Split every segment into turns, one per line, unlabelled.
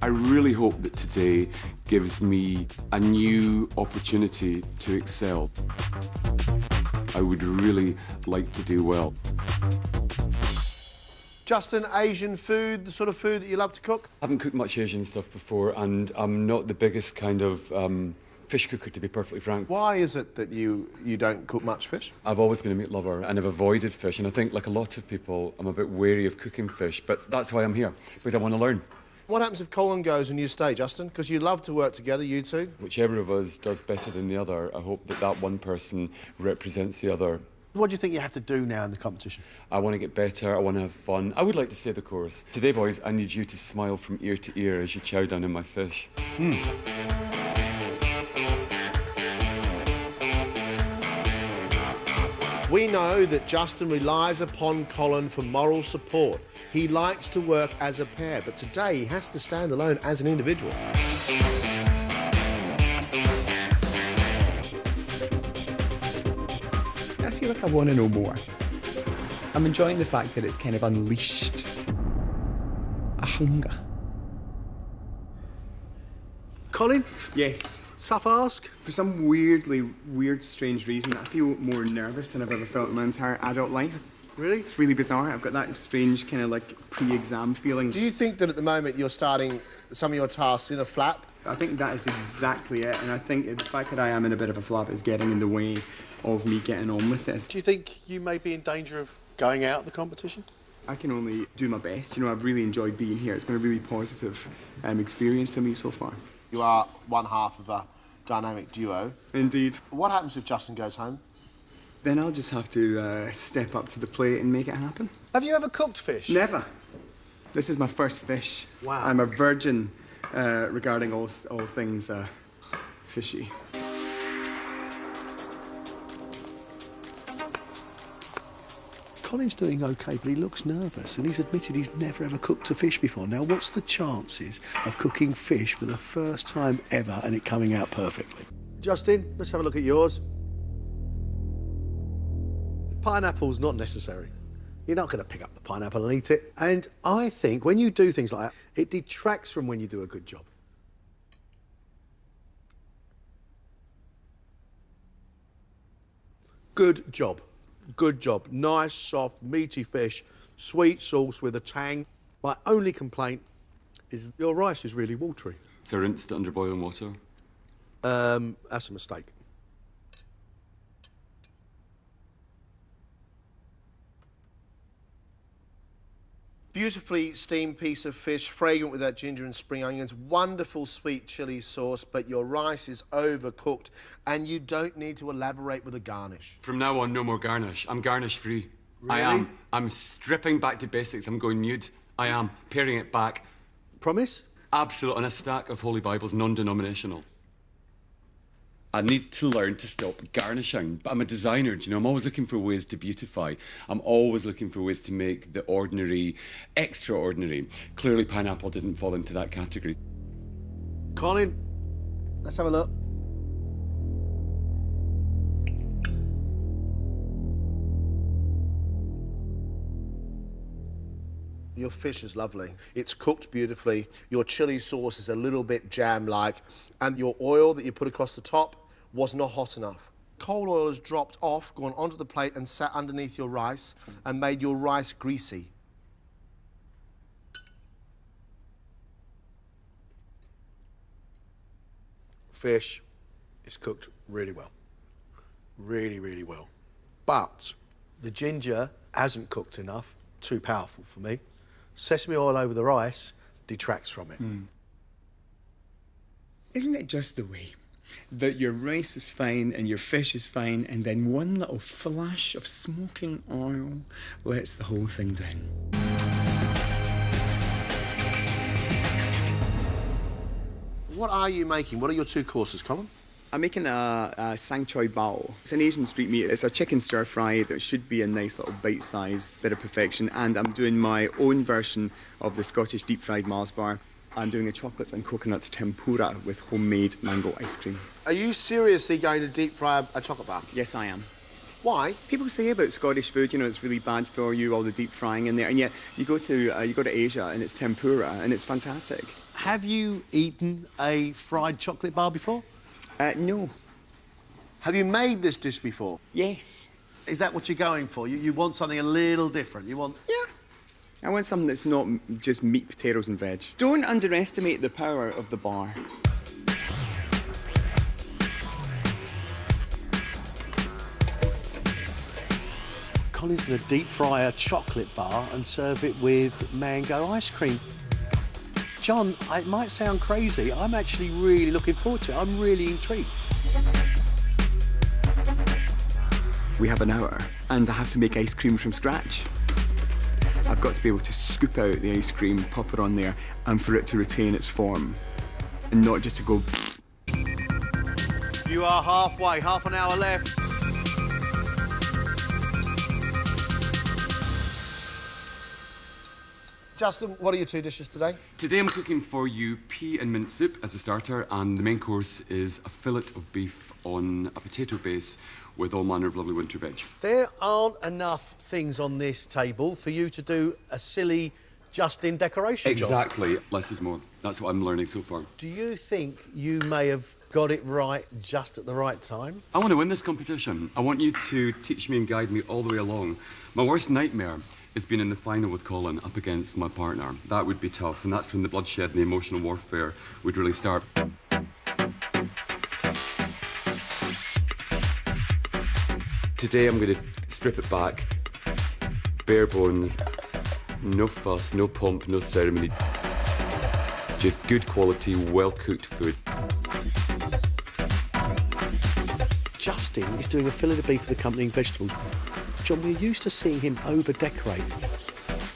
I really hope that today gives me a new opportunity to excel. I would really like to do well.
Justin, Asian food, the sort of food that you love to cook?
I haven't cooked much Asian stuff before, and I'm not the biggest kind of fish cooker, to be perfectly frank.
Why is it that you don't cook much fish?
I've always been a meat lover, and I've avoided fish, and I think, like a lot of people, I'm a bit wary of cooking fish, but that's why I'm here, because I want to learn.
What happens if Colin goes and you stay, Justin? Because you love to work together, you two.
Whichever of us does better than the other, I hope that that one person represents the other.
What do you think you have to do now in the competition?
I want to get better, I want to have fun. I would like to stay the course. Today, boys, I need you to smile from ear to ear as you chow down on my fish.
We know that Justin relies upon Colin for moral support. He likes to work as a pair, but today he has to stand alone as an individual.
I feel like I want to know more. I'm enjoying the fact that it's kind of unleashed a hunger.
Colin,
Yes.
tough ask.
For some weird, strange reason, I feel more nervous than I've ever felt in my entire adult life.
Really?
It's really bizarre. I've got that strange kind of like pre-exam feeling.
Do you think that at the moment you're starting some of your tasks in a flap?
I think that is exactly it, and I think the fact that I am in a bit of a flap is getting in the way of me getting on with this.
Do you think you may be in danger of going out of the competition?
I can only do my best. You know, I've really enjoyed being here. It's been a really positive experience for me so far.
You are one half of a dynamic duo.
Indeed.
What happens if Justin goes home?
Then I'll just have to step up to the plate and make it happen.
Have you ever cooked fish?
Never. This is my first fish.
Wow.
I'm a virgin regarding all things fishy.
Colin's doing OK, but he looks nervous, and he's admitted he's never ever cooked a fish before. Now, what's the chances of cooking fish for the first time ever and it coming out perfectly? Justin, let's have a look at yours. Pineapple's not necessary. You're not going to pick up the pineapple and eat it. And I think when you do things like that, it detracts from when you do a good job. Good job. Good job. Nice, soft, meaty fish, sweet sauce with a tang. My only complaint is your rice is really watery.
So rinsed it under boiling water.
That's a mistake.
Beautifully steamed piece of fish, fragrant with that ginger and spring onions, wonderful sweet chilli sauce, but your rice is overcooked and you don't need to elaborate with a garnish.
From now on, no more garnish. I'm garnish free. I
Really?
am. I'm stripping back to basics. I'm going nude. I am. Paring it back.
Promise?
Absolute on a stack of holy Bibles, non-denominational. I need to learn to stop garnishing, but I'm a designer, do you know? I'm always looking for ways to beautify. I'm always looking for ways to make the ordinary extraordinary. Clearly, pineapple didn't fall into that category.
Colin, let's have a look.
Your fish is lovely. It's cooked beautifully. Your chilli sauce is a little bit jam-like. And your oil that you put across the top was not hot enough. Coal oil has dropped off, gone onto the plate and sat underneath your rice and made your rice greasy.
Fish is cooked really well. Really, really well. But the ginger hasn't cooked enough. Too powerful for me. Sesame oil over the rice detracts from it.
Isn't it just the way that your rice is fine and your fish is fine, and then one little flash of smoking oil lets the whole thing down?
What are you making? What are your two courses, Colin?
I'm making a sang choy bao. It's an Asian street meat. It's a chicken stir fry that should be a nice little bite-sized bit of perfection. And I'm doing my own version of the Scottish deep fried Mars bar. I'm doing a chocolates and coconuts tempura with homemade mango ice cream.
Are you seriously going to deep fry a chocolate bar?
Yes, I am.
Why?
People say about Scottish food, you know, it's really bad for you, all the deep frying in there, and yet you go to Asia and it's tempura and it's fantastic.
Have you eaten a fried chocolate bar before?
No.
Have you made this dish before?
Yes.
Is that what you're going for? You want something a little different? You want...
Yeah. I want something that's not just meat, potatoes and veg. Don't underestimate the power of the bar.
Colin's going to deep fry a chocolate bar and serve it with mango ice cream. John, it might sound crazy. I'm actually really looking forward to it. I'm really intrigued.
We have an hour, and I have to make ice cream from scratch. I've got to be able to scoop out the ice cream, pop it on there, and for it to retain its form, and not just to go...
You are halfway, half an hour left.
Justin, what are your 2 dishes today?
Today I'm cooking for you pea and mint soup as a starter, and the main course is a fillet of beef on a potato base with all manner of lovely winter veg.
There aren't enough things on this table for you to do a silly Justin decoration job.
Exactly. Less is more. That's what I'm learning so far.
Do you think you may have got it right just at the right time?
I want to win this competition. I want you to teach me and guide me all the way along. My worst nightmare is being in the final with Colin up against my partner. That would be tough, and that's when the bloodshed and the emotional warfare would really start. Today I'm going to strip it back, bare bones, no fuss, no pomp, no ceremony. Just good quality, well-cooked food.
Justin is doing a fillet of beef with accompanying vegetables. John, we're used to seeing him over-decorate.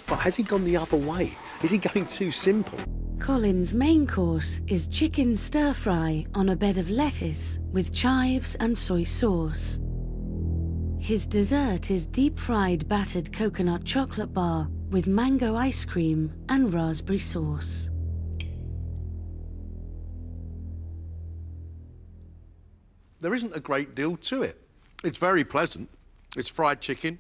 But has he gone the other way? Is he going too simple?
Colin's main course is chicken stir-fry on a bed of lettuce with chives and soy sauce. His dessert is deep-fried battered coconut chocolate bar with mango ice cream and raspberry sauce.
There isn't a great deal to it. It's very pleasant. It's fried chicken.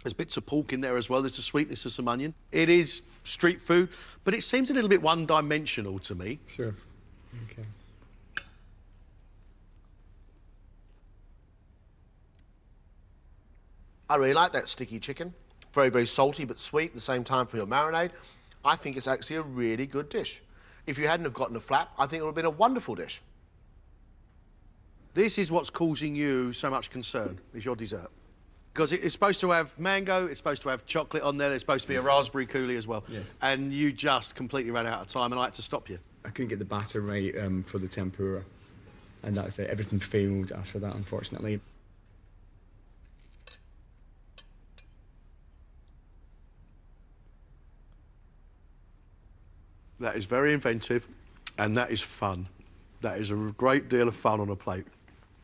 There's bits of pork in there as well. There's the sweetness of some onion. It is street food, but it seems a little bit one-dimensional to me.
Sure. Okay.
I really like that sticky chicken. Very, very salty but sweet at the same time for your marinade. I think it's actually a really good dish. If you hadn't have gotten a flap, I think it would have been a wonderful dish.
This is what's causing you so much concern, is your dessert. Because it's supposed to have mango, it's supposed to have chocolate on there, there's supposed to be a raspberry coulis as well.
Yes.
And you just completely ran out of time, and I had to stop you.
I couldn't get the batter right for the tempura, and that's it. Everything failed after that, unfortunately.
That is very inventive, and that is fun. That is a great deal of fun on a plate.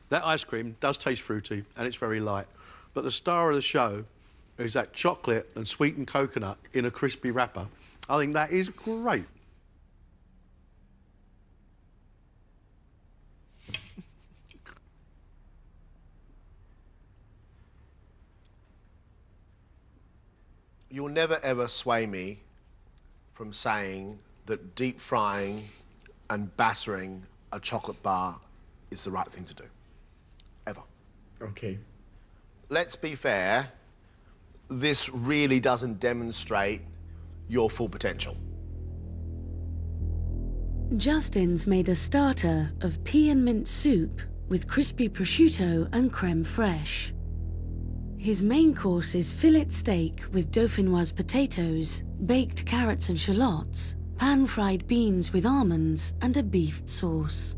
That ice cream does taste fruity, and it's very light. But the star of the show is that chocolate and sweetened coconut in a crispy wrapper. I think that is great.
You'll never, ever sway me from saying that deep frying and battering a chocolate bar is the right thing to do. Ever.
Okay.
Let's be fair, this really doesn't demonstrate your full potential.
Justin's made a starter of pea and mint soup with crispy prosciutto and creme fraiche. His main course is fillet steak with dauphinoise potatoes, baked carrots and shallots, pan-fried beans with almonds and a beef sauce.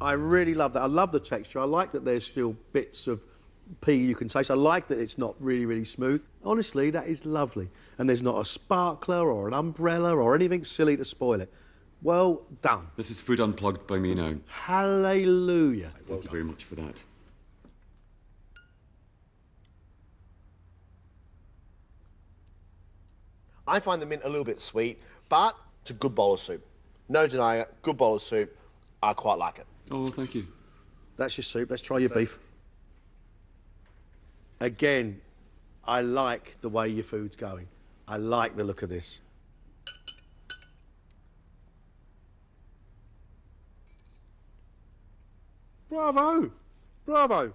I really love that. I love the texture. I like that there's still bits of pea you can taste. I like that it's not really, really smooth. Honestly, that is lovely. And there's not a sparkler or an umbrella or anything silly to spoil it. Well done.
This is Food Unplugged by me now.
Hallelujah.
Thank you very much for that.
I find the mint a little bit sweet, but it's a good bowl of soup. No denying it, good bowl of soup. I quite like it.
Oh, thank you.
That's your soup. Let's try your beef. Again, I like the way your food's going. I like the look of this. Bravo! Bravo!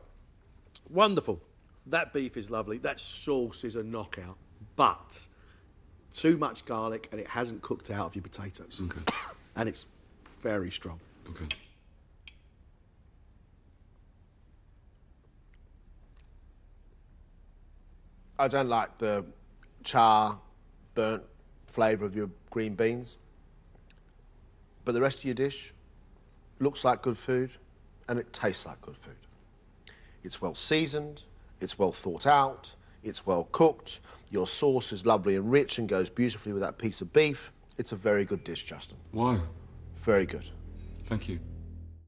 Wonderful. That beef is lovely. That sauce is a knockout. But too much garlic and it hasn't cooked out of your potatoes.
Okay.
And it's very strong.
Okay.
I don't like the char, burnt flavour of your green beans. But the rest of your dish looks like good food and it tastes like good food. It's well seasoned, it's well thought out, it's well cooked, your sauce is lovely and rich and goes beautifully with that piece of beef. It's a very good dish, Justin.
Wow.
Very good.
Thank you.